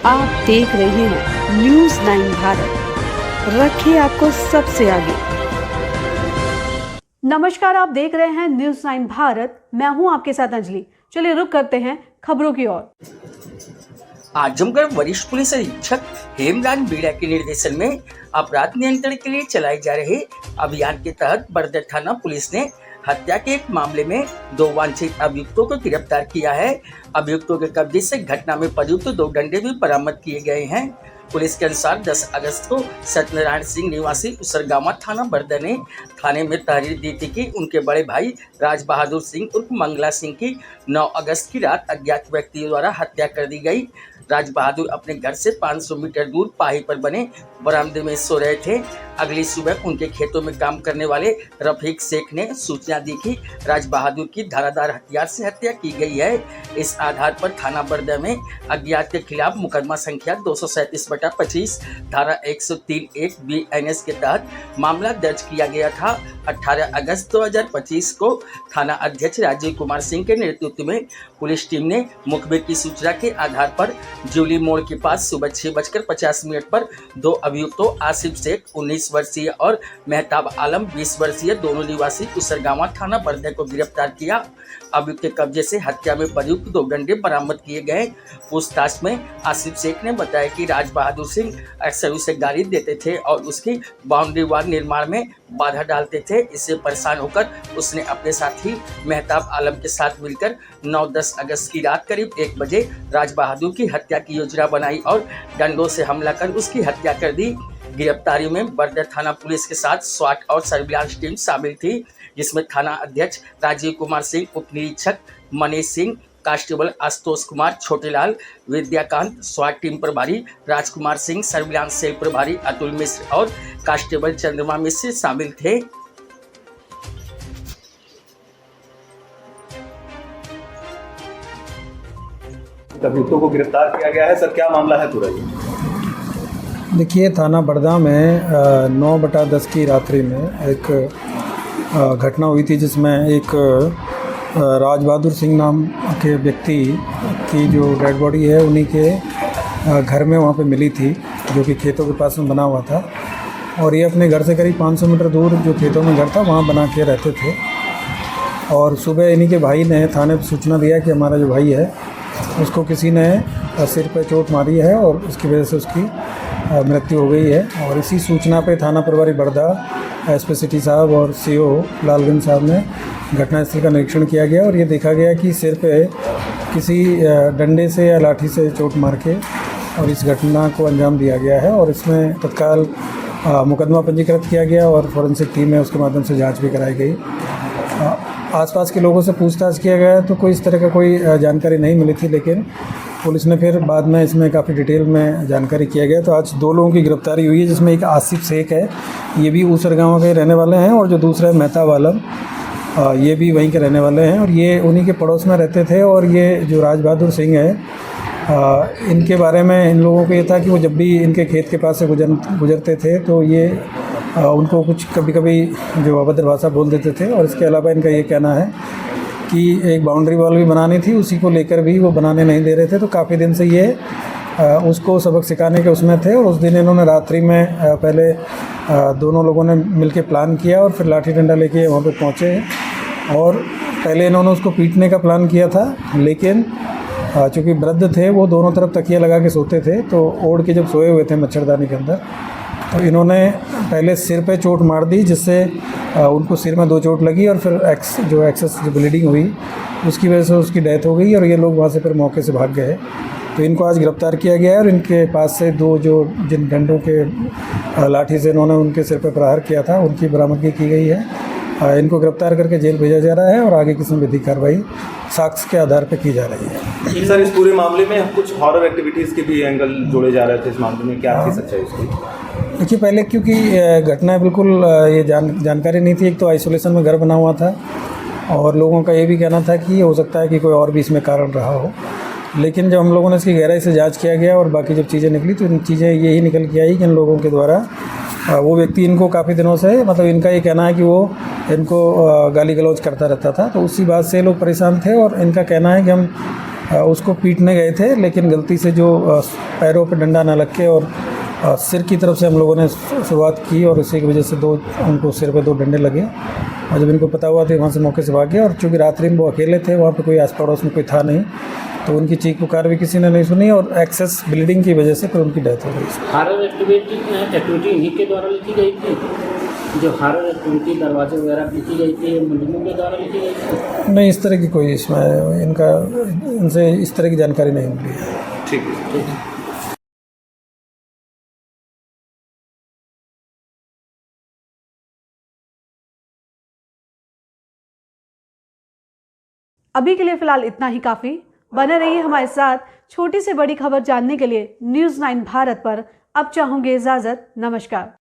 आप देख रहे हैं न्यूज़ 9 भारत, रखिए आपको सबसे आगे। नमस्कार, आप देख रहे हैं न्यूज़ 9 भारत, मैं हूं आपके साथ अंजलि। चलिए रुक करते हैं खबरों की ओर। आजमगढ़ वरिष्ठ पुलिस अधीक्षक हेमराज बीड़ा के निर्देशन में अपराध नियंत्रण के लिए चलाए जा रहे अभियान के तहत बरदर थाना पुलिस ने हत्या के एक मामले में 2 वांछित अभियुक्तों को गिरफ्तार किया है। अभियुक्तों के कब्जे से घटना में प्रयुक्त 2 डंडे भी बरामद किए गए हैं। पुलिस के अनुसार 10 अगस्त को सत्यनारायण सिंह निवासी उसरगामा थाना बरदर ने थाने में तहरीर दी थी कि उनके बड़े भाई राज बहादुर सिंह उर्फ मंगला सिंह की 9 अगस्त की रात अज्ञात व्यक्तियों द्वारा हत्या कर दी गई। राज बहादुर अपने घर से 500 मीटर दूर पाही पर बने बरामदे में सो रहे थे। अगली सुबह उनके खेतों में काम करने वाले रफीक शेख ने सूचना दी कि राज बहादुर की धारादार हथियार से हत्या की गई है। इस आधार पर थाना बरदर में अज्ञात के खिलाफ मुकदमा संख्या 237/25 धारा 103(1) BNS के तहत मामला दर्ज किया गया था। 18 अगस्त 2025 को थाना अध्यक्ष राजीव कुमार सिंह के नेतृत्व में पुलिस टीम ने मुखबिर की सूचना के आधार पर ज्यूली मोड़ के पास सुबह 6:50 पर 2 अभियुक्तों आसिफ शेख 19 वर्षीय और मेहताब आलम 20 वर्षीय दोनों निवासी उसरगामा थाना बरदर को गिरफ्तार किया। अभियुक्त के कब्जे से हत्या में प्रयुक्त 2 डंडे बरामद किए गए। पूछताछ में आसिफ शेख ने बताया कि राज बहादुर सिंह अक्सर उसे गाली देते थे और उसकी बाउंड्री वाल निर्माण में बाधा डालते थे। इससे परेशान होकर उसने अपने साथी मेहताब आलम के साथ मिलकर 9-10 अगस्त की रात करीब 1 बजे राज बहादुर की हत्या की योजना बनाई और डंडों से हमला कर उसकी हत्या कर दी। गिरफ्तारी में बरदर थाना पुलिस के साथ स्वाट और सर्विलांस टीम शामिल थी, जिसमें थाना अध्यक्ष राजीव कुमार सिंह, उप निरीक्षक मनीष सिंह, कांस्टेबल आशुतोष कुमार, छोटेलाल, विद्याकांत, स्वाट टीम प्रभारी राजकुमार सिंह, सर्विलांस सेल प्रभारी अतुल मिश्र और कांस्टेबल चंद्रमा मिश्र शामिल थे। अभियुक्तों को गिरफ्तार किया गया है। सर, क्या मामला है पूरा ये? देखिए, थाना बड़दा में 9/10 की रात्रि में एक घटना हुई थी, जिसमें एक राज बहादुर सिंह नाम के व्यक्ति की जो डेड बॉडी है उन्हीं के घर में वहाँ पे मिली थी, जो कि खेतों के पास में बना हुआ था। और ये अपने घर से करीब 500 मीटर दूर जो खेतों में घर था वहाँ बना के रहते थे। और सुबह इन्हीं के भाई ने थाने पर सूचना दिया कि हमारा जो भाई है उसको किसी ने सिर पे चोट मारी है और उसकी वजह से उसकी मृत्यु हो गई है। और इसी सूचना पे थाना प्रभारी बड़दा एसपी सिटी साहब और सीओ लालगंज साहब ने घटनास्थल का निरीक्षण किया गया और ये देखा गया कि सिर पे किसी डंडे से या लाठी से चोट मार के और इस घटना को अंजाम दिया गया है। और इसमें तत्काल मुकदमा पंजीकृत किया गया और फॉरेंसिक टीम है उसके माध्यम से जाँच भी कराई गई। आसपास के लोगों से पूछताछ किया गया तो कोई इस तरह का कोई जानकारी नहीं मिली थी, लेकिन पुलिस ने फिर बाद में इसमें काफ़ी डिटेल में जानकारी किया गया। तो आज 2 लोगों की गिरफ्तारी हुई है, जिसमें एक आसिफ शेख है, ये भी उसरगामा के रहने वाले हैं, और जो दूसरा है मेहताब आलम, ये भी वहीं के रहने वाले हैं और ये उन्हीं के पड़ोस में रहते थे। और ये जो राज बहादुर सिंह है, इनके बारे में इन लोगों को ये था कि वो जब भी इनके खेत के पास से गुजरते थे तो ये उनको कुछ कभी-कभी जो अभद्र भाषा बोल देते थे। और इसके अलावा इनका ये कहना है कि एक बाउंड्री वॉल भी बनानी थी, उसी को लेकर भी वो बनाने नहीं दे रहे थे। तो काफ़ी दिन से ये उसको सबक सिखाने के उसमें थे। और उस दिन इन्होंने रात्रि में पहले दोनों लोगों ने मिलके प्लान किया और फिर लाठी डंडा लेके वहाँ पे पहुँचे। और पहले इन्होंने उसको पीटने का प्लान किया था, लेकिन चूँकि वृद्ध थे वो दोनों तरफ तकिया लगा के सोते थे, तो ओढ़ के जब सोए हुए थे मच्छरदानी के अंदर, तो इन्होंने पहले सिर पे चोट मार दी, जिससे उनको सिर में 2 चोट लगी और फिर एक्सेस ब्लीडिंग हुई, उसकी वजह से उसकी डेथ हो गई। और ये लोग वहाँ से फिर मौके से भाग गए। तो इनको आज गिरफ्तार किया गया है और इनके पास से 2 जिन डंडों के लाठी से इन्होंने उनके सिर पे प्रहार किया था उनकी बरामदगी की गई है। इनको गिरफ्तार करके जेल भेजा जा रहा है और आगे किसी विधिक कार्रवाई साक्ष्य के आधार पर की जा रही है। सर, इस पूरे मामले में कुछ हॉरर एक्टिविटीज़ के भी एंगल जोड़े जा रहे थे इस मामले में, क्या थी सच्चाई उसकी? देखिए, पहले क्योंकि घटना बिल्कुल ये जानकारी नहीं थी। एक तो आइसोलेशन में घर बना हुआ था और लोगों का ये भी कहना था कि हो सकता है कि कोई और भी इसमें कारण रहा हो। लेकिन जब हम लोगों ने इसकी गहराई से जांच किया गया और बाकी जब चीज़ें निकली तो इन चीज़ें यही निकल के आई कि इन लोगों के द्वारा वो व्यक्ति इनको काफ़ी दिनों से, मतलब इनका ये कहना है कि वो इनको गाली गलौज करता रहता था। तो उसी बात से लोग परेशान थे और इनका कहना है कि हम उसको पीटने गए थे, लेकिन गलती से जो पैरों पे डंडा ना लग के और सिर की तरफ से हम लोगों ने शुरुआत की और इसी की वजह से उनको सिर पे 2 डंडे लगे। और जब इनको पता हुआ तो वहाँ से मौके से भाग गए। और चूँकि रात्रि में वो अकेले थे, वहाँ पे कोई आस पड़ोस में कोई था नहीं, तो उनकी चीख पुकार भी किसी ने नहीं सुनी और एक्सेस ब्लीडिंग की वजह से फिर उनकी डेथ हो गई। हॉरर एक्टिविटी इन्हीं के द्वारा लिखी गई थी, जो हॉरर एक्टिविटी दरवाजे वगैरह लिखी गई थी मुलजिमों के द्वारा लिखी गई थी? नहीं, इस तरह की कोई इसमें इनसे इस तरह की जानकारी नहीं मिली है। ठीक है। ठीक है। अभी के लिए फिलहाल इतना ही काफी। बने रहिए हमारे साथ। छोटी से बड़ी खबर जानने के लिए न्यूज़ 9 भारत पर अब चाहूंगी इजाजत। नमस्कार।